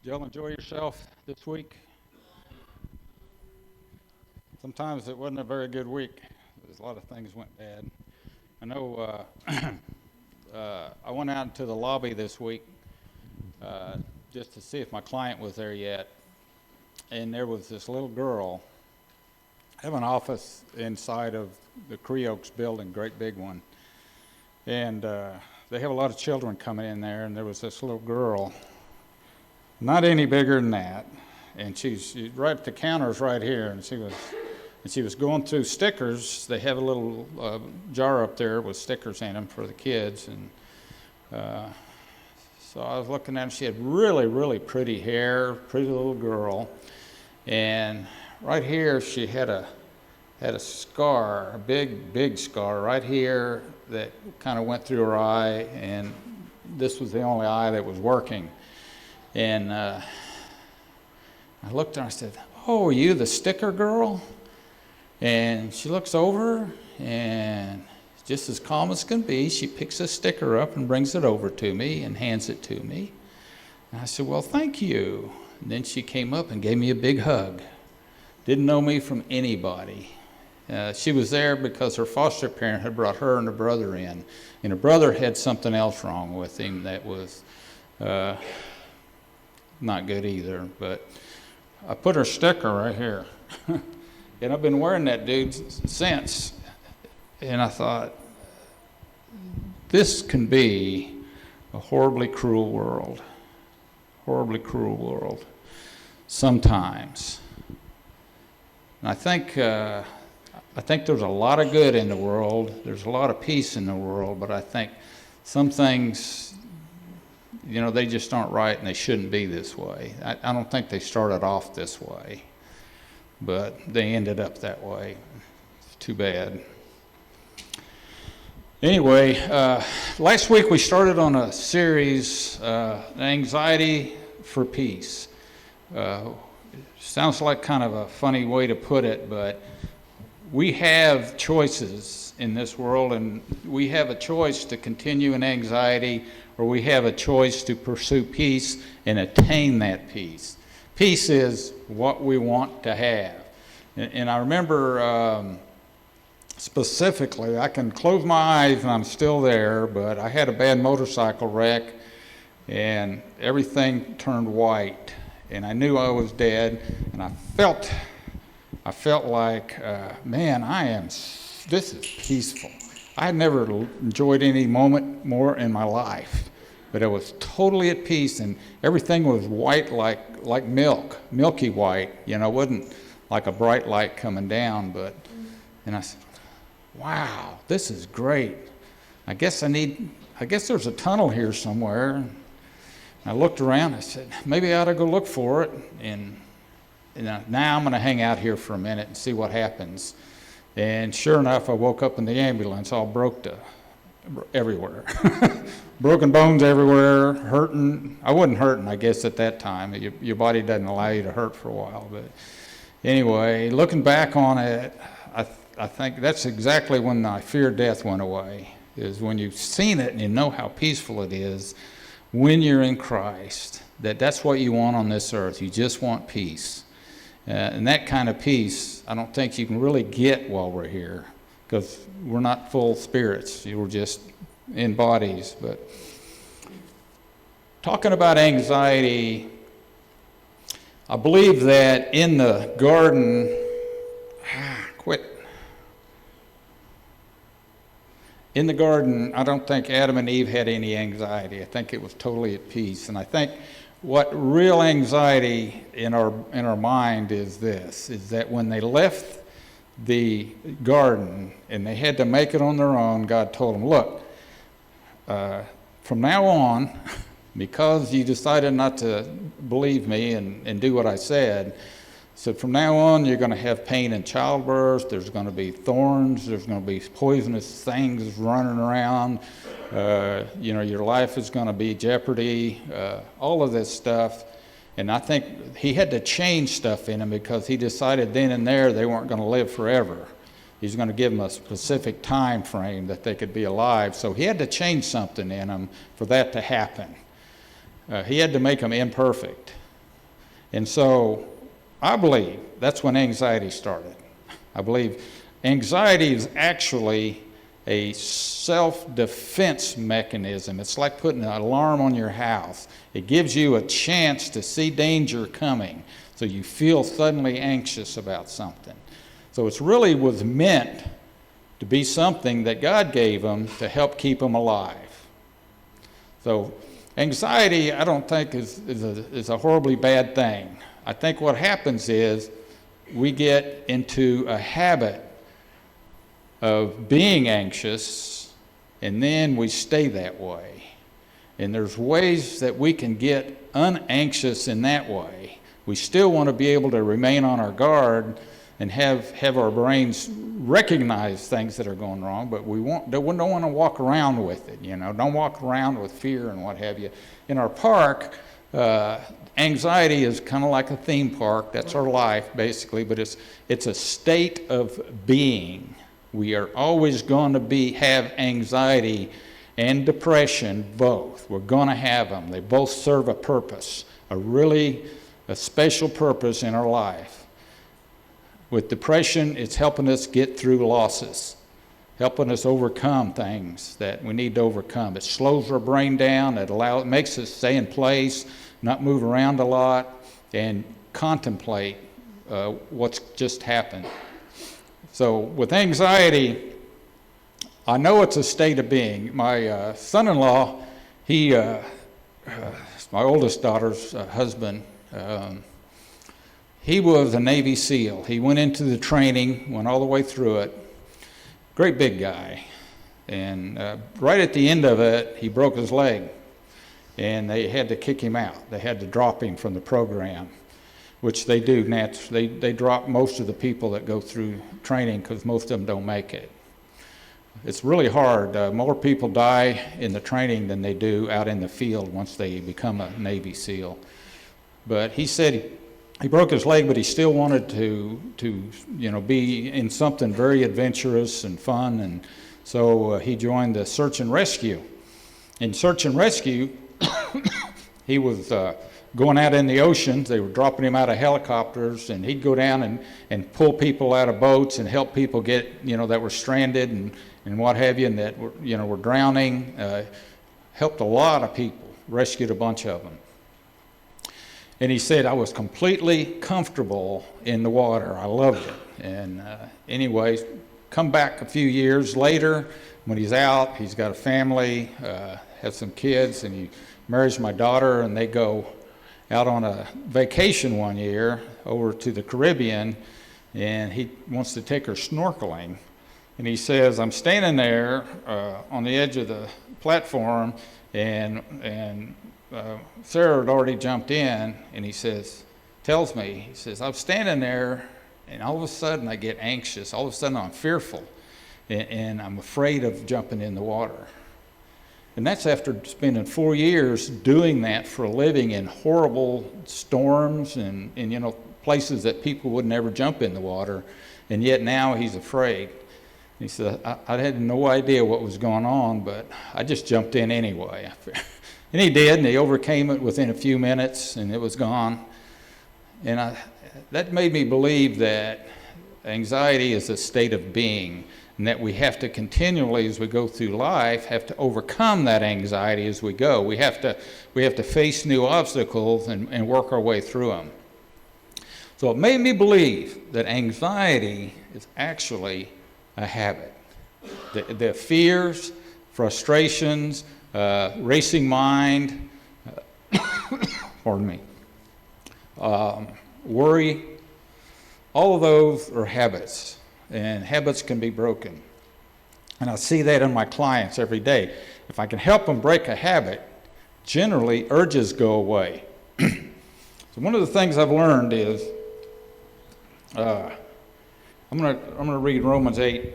Did y'all enjoy yourself this week? Sometimes it wasn't a very good week. There's a lot of things went bad. I know I went out into the lobby this week uh, just to see if my client was there yet. And there was this little girl. I have an office inside of the Creoaks building, great big one. And they have a lot of children coming in there, and there was this little girl, not any bigger than that. And she's right at the counters right here, and she was going through stickers. They have a little jar up there with stickers in them for the kids. And so I was looking at her. She had really, really pretty hair, pretty little girl. And right here, she had a scar, a big, big scar right here that kind of went through her eye. And this was the only eye that was working. And I looked at her and I said, "Oh, are you the sticker girl?" And she looks over, and just as calm as can be, she picks a sticker up and brings it over to me and hands it to me. And I said, "Well, thank you." And then she came up and gave me a big hug. Didn't know me from anybody. She was there because her foster parent had brought her and her brother in. And her brother had something else wrong with him that was not good either. But I put her sticker right here. And I've been wearing that, dude, since. And I thought, this can be a horribly cruel world. Horribly cruel world. Sometimes. And I think there's a lot of good in the world. There's a lot of peace in the world. But I think some things, they just aren't right, and they shouldn't be this way. I don't think they started off this way, but they ended up that way. It's too bad. Anyway, last week we started on a series, Anxiety for Peace. Sounds like kind of a funny way to put it, but we have choices in this world, and we have a choice to continue in anxiety, or we have a choice to pursue peace and attain that peace. Peace is what we want to have. And I remember specifically, I can close my eyes and I'm still there, but I had a bad motorcycle wreck and everything turned white. And I knew I was dead, and I felt like, man, this is peaceful. I had never enjoyed any moment more in my life, but I was totally at peace, and everything was white like milk, milky white. It wasn't like a bright light coming down, and I said, wow, this is great. I guess there's a tunnel here somewhere. I looked around, I said, maybe I ought to go look for it, and now I'm going to hang out here for a minute and see what happens. And sure enough, I woke up in the ambulance all broke everywhere. Broken bones everywhere, hurting. I wasn't hurting, I guess, at that time. Your body doesn't allow you to hurt for a while. But anyway, looking back on it, I think that's exactly when my fear of death went away, is when you've seen it and you know how peaceful it is when you're in Christ, that's what you want on this earth. You just want peace. And that kind of peace, I don't think you can really get while we're here, because we're not full spirits. We're just in bodies. But talking about anxiety, I believe that in the garden, in the garden, I don't think Adam and Eve had any anxiety. I think it was totally at peace. And I think what real anxiety in our mind is that when they left the garden and they had to make it on their own, God told them, look, from now on, because you decided not to believe me and do what I said, so from now on, you're going to have pain in childbirth. There's going to be thorns. There's going to be poisonous things running around. Your life is going to be jeopardy. All of this stuff. And I think he had to change stuff in them because he decided then and there they weren't going to live forever. He's going to give them a specific time frame that they could be alive. So he had to change something in them for that to happen. He had to make them imperfect. And so I believe that's when anxiety started. I believe anxiety is actually a self-defense mechanism. It's like putting an alarm on your house. It gives you a chance to see danger coming, so you feel suddenly anxious about something. So it really was meant to be something that God gave them to help keep them alive. So anxiety, I don't think is a horribly bad thing. I think what happens is we get into a habit of being anxious, and then we stay that way. And there's ways that we can get unanxious in that way. We still want to be able to remain on our guard and have our brains recognize things that are going wrong, but we don't want to walk around with it, Don't walk around with fear and what have you. In our park, anxiety is kind of like a theme park. That's our life, basically, but it's a state of being. We are always going to have anxiety and depression, both. We're going to have them. They both serve a purpose, a special purpose in our life. With depression, it's helping us get through losses, helping us overcome things that we need to overcome. It slows our brain down. It makes us stay in place, not move around a lot, and contemplate what's just happened. So with anxiety, I know it's a state of being. My son-in-law, my oldest daughter's husband, he was a Navy SEAL. He went into the training, went all the way through it. Great big guy. And right at the end of it, he broke his leg. And they had to kick him out. They had to drop him from the program, which they do naturally. They drop most of the people that go through training because most of them don't make it. It's really hard. More people die in the training than they do out in the field once they become a Navy SEAL. But he said he broke his leg, but he still wanted to be in something very adventurous and fun, and so he joined the search and rescue. In search and rescue, he was going out in the ocean. They were dropping him out of helicopters, and he'd go down and pull people out of boats and help people get, that were stranded and what have you, and that were drowning. Helped a lot of people, rescued a bunch of them. And he said, I was completely comfortable in the water. I loved it. And anyways, come back a few years later, when he's out, he's got a family, has some kids, and he marries my daughter, and they go out on a vacation one year over to the Caribbean, and he wants to take her snorkeling. And he says, I'm standing there on the edge of the platform, and Sarah had already jumped in, and he tells me, I'm standing there, and all of a sudden I get anxious. All of a sudden I'm fearful, and I'm afraid of jumping in the water. And that's after spending 4 years doing that for a living in horrible storms and places that people would never jump in the water, and yet now he's afraid. He said, I had no idea what was going on, but I just jumped in anyway. And he did, and he overcame it within a few minutes, and it was gone. And that made me believe that anxiety is a state of being, and that we have to continually, as we go through life, have to overcome that anxiety as we go. We have to face new obstacles and work our way through them. So it made me believe that anxiety is actually a habit. The fears, frustrations, racing mind, pardon me, worry, all of those are habits, and habits can be broken. And I see that in my clients every day. If I can help them break a habit, generally urges go away. So one of the things I've learned is, I'm gonna read Romans 8.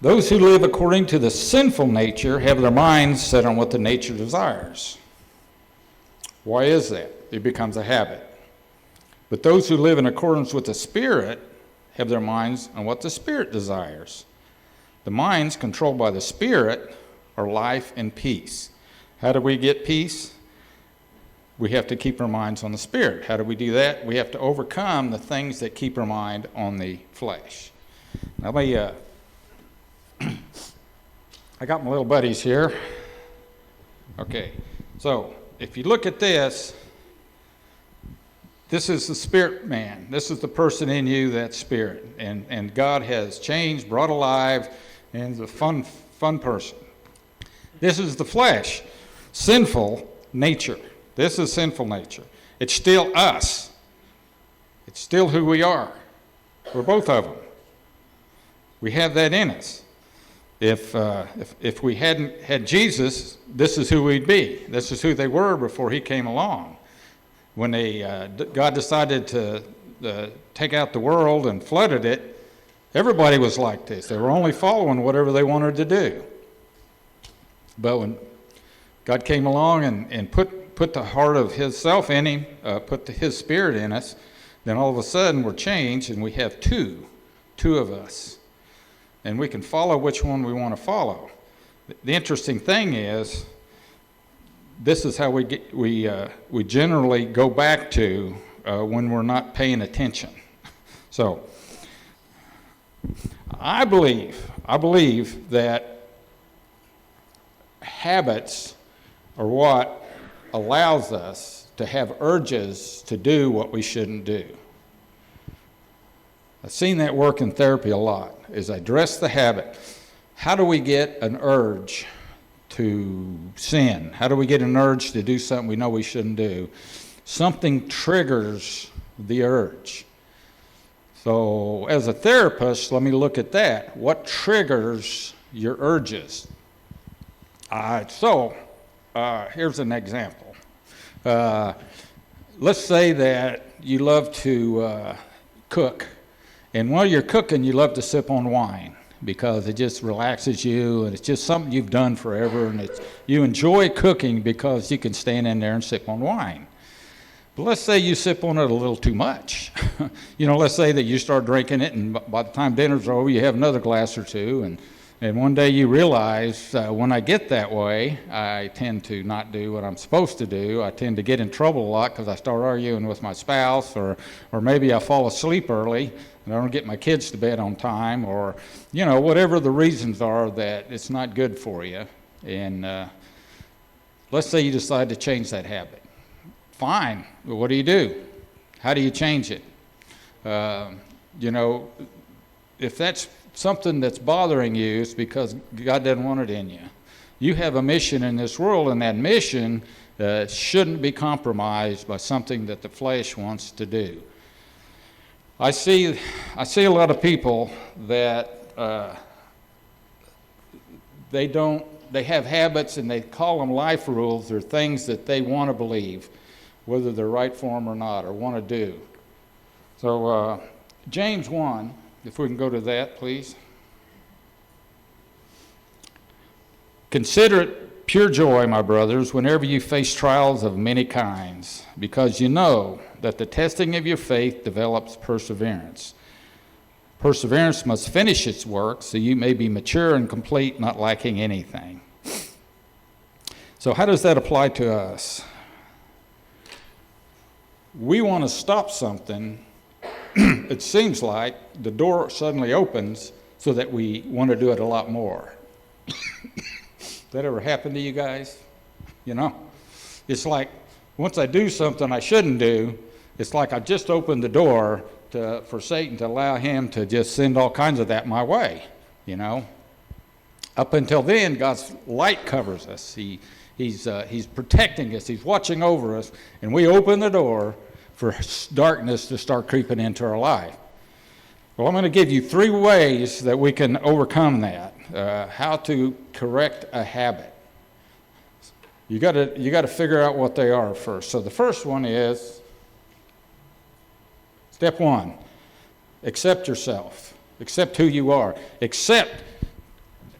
Those who live according to the sinful nature have their minds set on what the nature desires. Why is that? It becomes a habit. But those who live in accordance with the Spirit have their minds on what the Spirit desires. The minds controlled by the Spirit are life and peace. How do we get peace? We have to keep our minds on the Spirit. How do we do that? We have to overcome the things that keep our mind on the flesh. Now, I got my little buddies here. Okay, so if you look at this, this is the spirit man. This is the person in you, that spirit. And God has changed, brought alive, and is a fun person. This is the flesh, sinful nature. This is sinful nature. It's still us. It's still who we are. We're both of them. We have that in us. If we hadn't had Jesus, this is who we'd be. This is who they were before he came along. When God decided to take out the world and flooded it, everybody was like this. They were only following whatever they wanted to do. But when God came along and put the heart of his self in him, put his spirit in us, then all of a sudden we're changed and we have two of us. And we can follow which one we want to follow. The interesting thing is, this is how we generally go back to when we're not paying attention. So, I believe that habits are what allows us to have urges to do what we shouldn't do. I've seen that work in therapy a lot, is I address the habit. How do we get an urge to sin? How do we get an urge to do something we know we shouldn't do? Something triggers the urge. So as a therapist, let me look at that. What triggers your urges? Here's an example. Let's say that you love to cook, and while you're cooking, you love to sip on wine because it just relaxes you, and it's just something you've done forever, and you enjoy cooking because you can stand in there and sip on wine. But let's say you sip on it a little too much. Let's say that you start drinking it, and by the time dinner's over, you have another glass or two, and one day you realize, when I get that way, I tend to not do what I'm supposed to do. I tend to get in trouble a lot because I start arguing with my spouse, or maybe I fall asleep early and I don't get my kids to bed on time, or, whatever the reasons are that it's not good for you. And let's say you decide to change that habit. Fine. Well, what do you do? How do you change it? If that's something that's bothering you, it's because God doesn't want it in you. You have a mission in this world, and that mission shouldn't be compromised by something that the flesh wants to do. I see a lot of people that they have habits and they call them life rules, or things that they want to believe, whether they're right for them or not, or want to do. So James 1, if we can go to that, please. Consider it pure joy, my brothers, whenever you face trials of many kinds, because you know that the testing of your faith develops perseverance. Perseverance must finish its work, so you may be mature and complete, not lacking anything. So how does that apply to us? We want to stop something. It seems like the door suddenly opens so that we want to do it a lot more. That ever happened to you guys? It's like once I do something I shouldn't do, it's like I just opened the door for Satan to allow him to just send all kinds of that my way, Up until then, God's light covers us. He's protecting us. He's watching over us, and we open the door for darkness to start creeping into our life. Well, I'm going to give you 3 ways that we can overcome that. How to correct a habit. You got to figure out what they are first. So the first one is step 1: accept yourself. Accept who you are. Accept.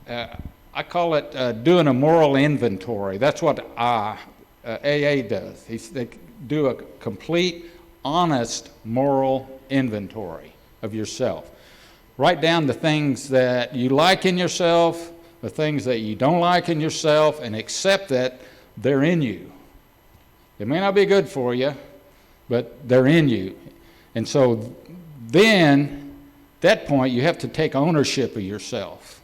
I call it doing a moral inventory. That's what AA does. They do a complete, honest moral inventory of yourself. Write down the things that you like in yourself, the things that you don't like in yourself, and accept that they're in you. They may not be good for you, but they're in you. And so then, at that point, you have to take ownership of yourself.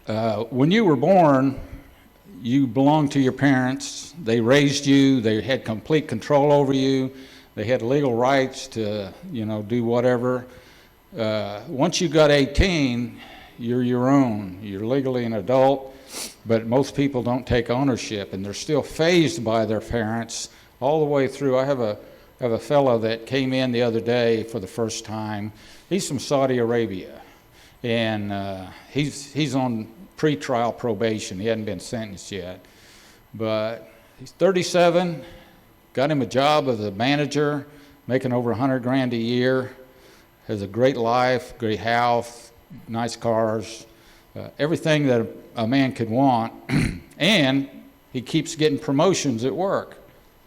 When you were born, you belonged to your parents. They raised you. They had complete control over you. They had legal rights to, do whatever. Once you got 18, you're your own. You're legally an adult, but most people don't take ownership, and they're still phased by their parents all the way through. I have a fellow that came in the other day for the first time. He's from Saudi Arabia, and he's on pre-trial probation. He hadn't been sentenced yet, but he's 37. Got him a job as a manager, making over $100,000 a year. Has a great life, great house, nice cars, everything that a man could want. And he keeps getting promotions at work,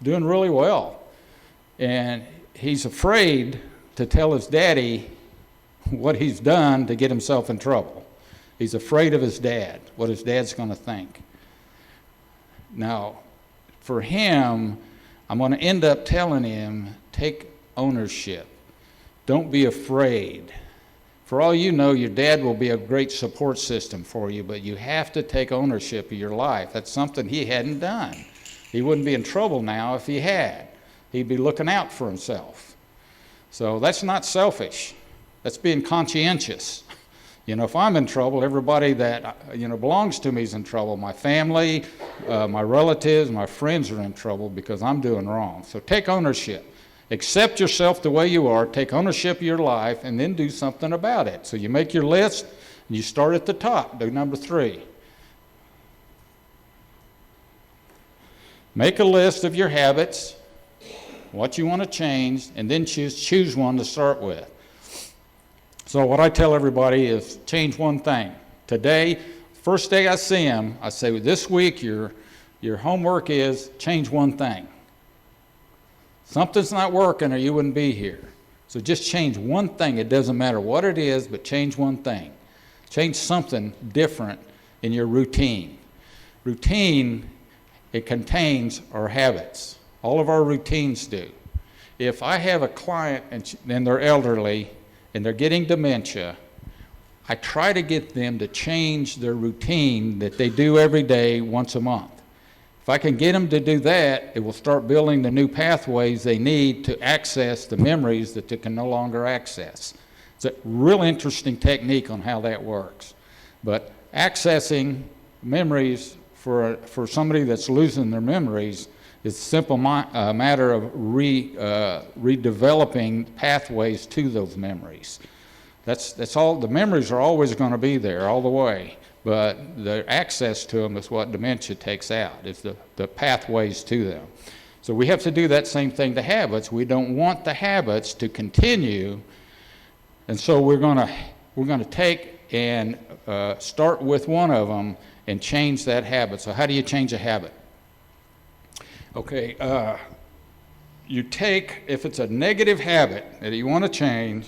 doing really well. And he's afraid to tell his daddy what he's done to get himself in trouble. He's afraid of his dad, what his dad's going to think. Now, for him, I'm going to end up telling him, take ownership. Don't be afraid. For all you know, your dad will be a great support system for you, but you have to take ownership of your life. That's something he hadn't done. He wouldn't be in trouble now if he had. He'd be looking out for himself. So that's not selfish. That's being conscientious. If I'm in trouble, everybody that belongs to me is in trouble. My family, my relatives, my friends are in trouble because I'm doing wrong. So take ownership. Accept yourself the way you are, take ownership of your life, and then do something about it. So you make your list, and you start at the top. Do number 3. Make a list of your habits, what you want to change, and then choose one to start with. So what I tell everybody is change one thing. Today, first day I see them, I say, this week your homework is change one thing. Something's not working or you wouldn't be here. So just change one thing. It doesn't matter what it is, but change one thing. Change something different in your routine. Routine, it contains our habits. All of our routines do. If I have a client and they're elderly and they're getting dementia, I try to get them to change their routine that they do every day once a month. If I can get them to do that, it will start building the new pathways they need to access the memories that they can no longer access. It's a real interesting technique on how that works. But accessing memories for somebody that's losing their memories is a simple matter of redeveloping pathways to those memories. That's all. The memories are always going to be there all the way. But the access to them is what dementia takes out, is the pathways to them. So we have to do that same thing to habits. We don't want the habits to continue, and so we're going to take and start with one of them and change that habit. So how do you change a habit? Okay, you take, if it's a negative habit that you want to change,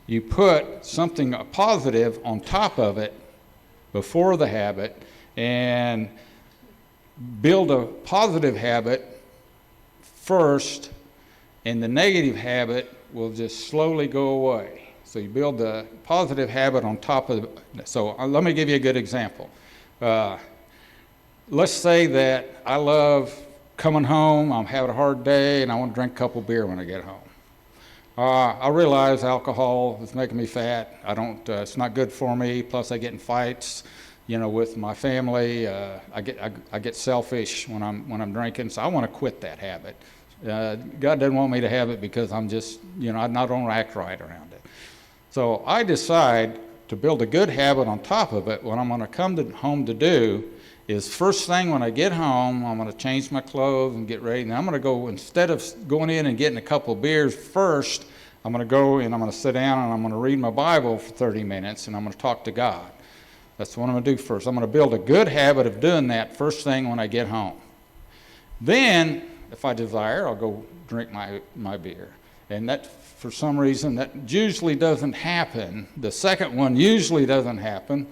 you put something positive on top of it before the habit, and build a positive habit first, and the negative habit will just slowly go away. So you build the positive habit on top of it. So let me give you a good example. Let's say that I love coming home, I'm having a hard day, and I want to drink a couple beer when I get home. I realize alcohol is making me fat. It's not good for me. Plus, I get in fights, with my family. I get selfish when I'm drinking. So I want to quit that habit. God doesn't want me to have it because I'm just, I don't act right around it. So I decide to build a good habit on top of it. What I'm going to come home to do is first thing when I get home, I'm going to change my clothes and get ready. And I'm going to go, instead of going in and getting a couple beers first, I'm going to go and I'm going to sit down and I'm going to read my Bible for 30 minutes and I'm going to talk to God. That's what I'm going to do first. I'm going to build a good habit of doing that first thing when I get home. Then, if I desire, I'll go drink my beer. And that, for some reason, that usually doesn't happen. The second one usually doesn't happen.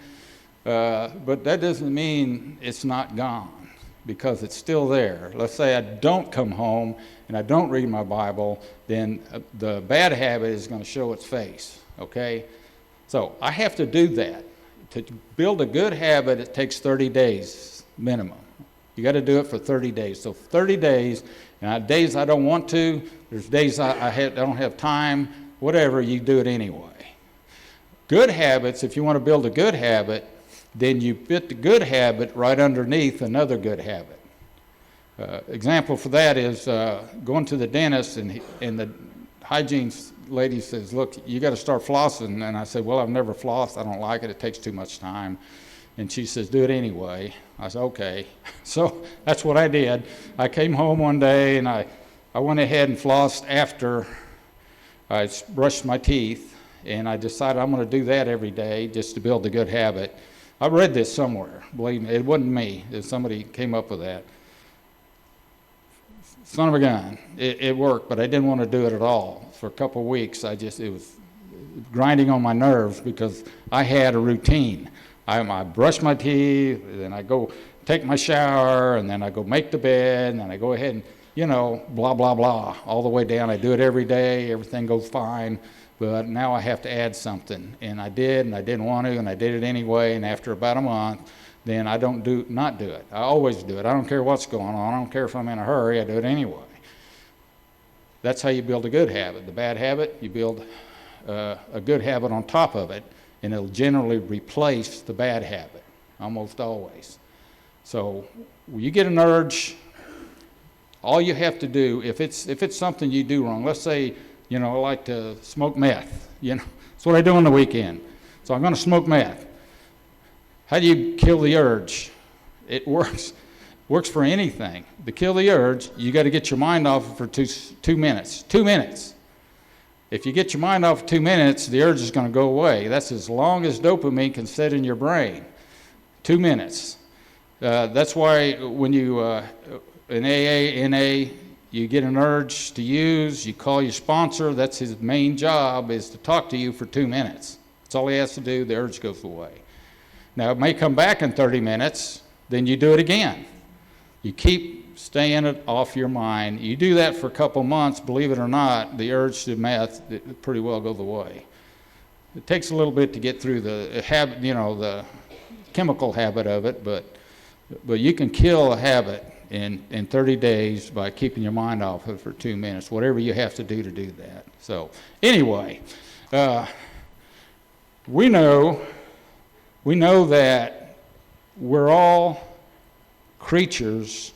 But that doesn't mean it's not gone, because it's still there. Let's say I don't come home and I don't read my Bible, then the bad habit is going to show its face, okay? So I have to do that. To build a good habit, it takes 30 days minimum. You got to do it for 30 days. So 30 days, and days I don't want to, there's days I don't have time, whatever, you do it anyway. Good habits, if you want to build a good habit, then you fit the good habit right underneath another good habit. Example for that is going to the dentist, and the hygiene lady says, look, you got to start flossing. And I said, well, I've never flossed. I don't like it. It takes too much time. And she says, do it anyway. I said, okay. So that's what I did. I came home one day, and I went ahead and flossed after I brushed my teeth. And I decided I'm going to do that every day just to build a good habit. I read this somewhere. Believe me, it wasn't me. Somebody came up with that. Son of a gun. It worked, but I didn't want to do it at all. For a couple of weeks, it was grinding on my nerves because I had a routine. I brush my teeth, then I go take my shower, and then I go make the bed, and then I go ahead and, blah, blah, blah, all the way down. I do it every day. Everything goes fine. But now I have to add something. And I did, and I didn't want to, and I did it anyway. And after about a month, then I don't not do it. I always do it. I don't care what's going on. I don't care if I'm in a hurry. I do it anyway. That's how you build a good habit. The bad habit, you build a good habit on top of it, and it'll generally replace the bad habit, almost always. So when you get an urge, all you have to do, if it's something you do wrong, let's say, I like to smoke meth. That's what I do on the weekend. So I'm going to smoke meth. How do you kill the urge? It works for anything. To kill the urge, you got to get your mind off it for 2 minutes. 2 minutes. If you get your mind off for 2 minutes, the urge is going to go away. That's as long as dopamine can sit in your brain. 2 minutes. That's why when you in AA, NA, you get an urge to use, you call your sponsor. That's his main job, is to talk to you for 2 minutes. That's all he has to do. The urge goes away. Now, it may come back in 30 minutes, then you do it again. You keep staying it off your mind. You do that for a couple months, believe it or not, the urge to meth, it pretty well goes away. It takes a little bit to get through the habit, the chemical habit of it, but you can kill a habit in 30 days by keeping your mind off it for 2 minutes, whatever you have to do that. So anyway, we know that we're all creatures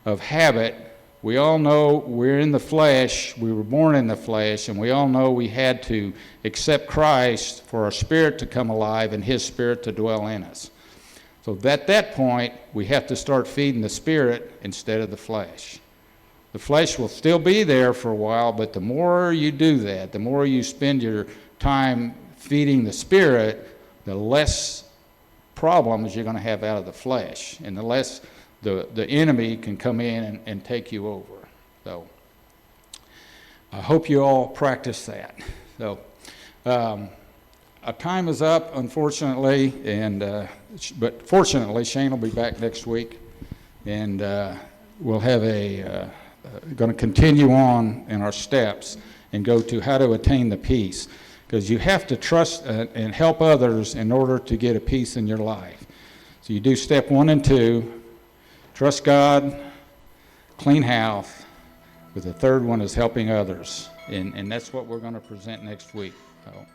of habit. We all know we're in the flesh. We were born in the flesh, and we all know we had to accept Christ for our spirit to come alive and his spirit to dwell in us. So at that point, we have to start feeding the spirit instead of the flesh. The flesh will still be there for a while, but the more you do that, the more you spend your time feeding the spirit, the less problems you're going to have out of the flesh, and the less the enemy can come in and take you over. So I hope you all practice that. So our time is up, unfortunately, but fortunately Shane will be back next week, and we'll have going to continue on in our steps and go to how to attain the peace, because you have to trust and help others in order to get a peace in your life. So you do step 1 and 2, trust God, clean house, but the third one is helping others, and that's what we're going to present next week. So.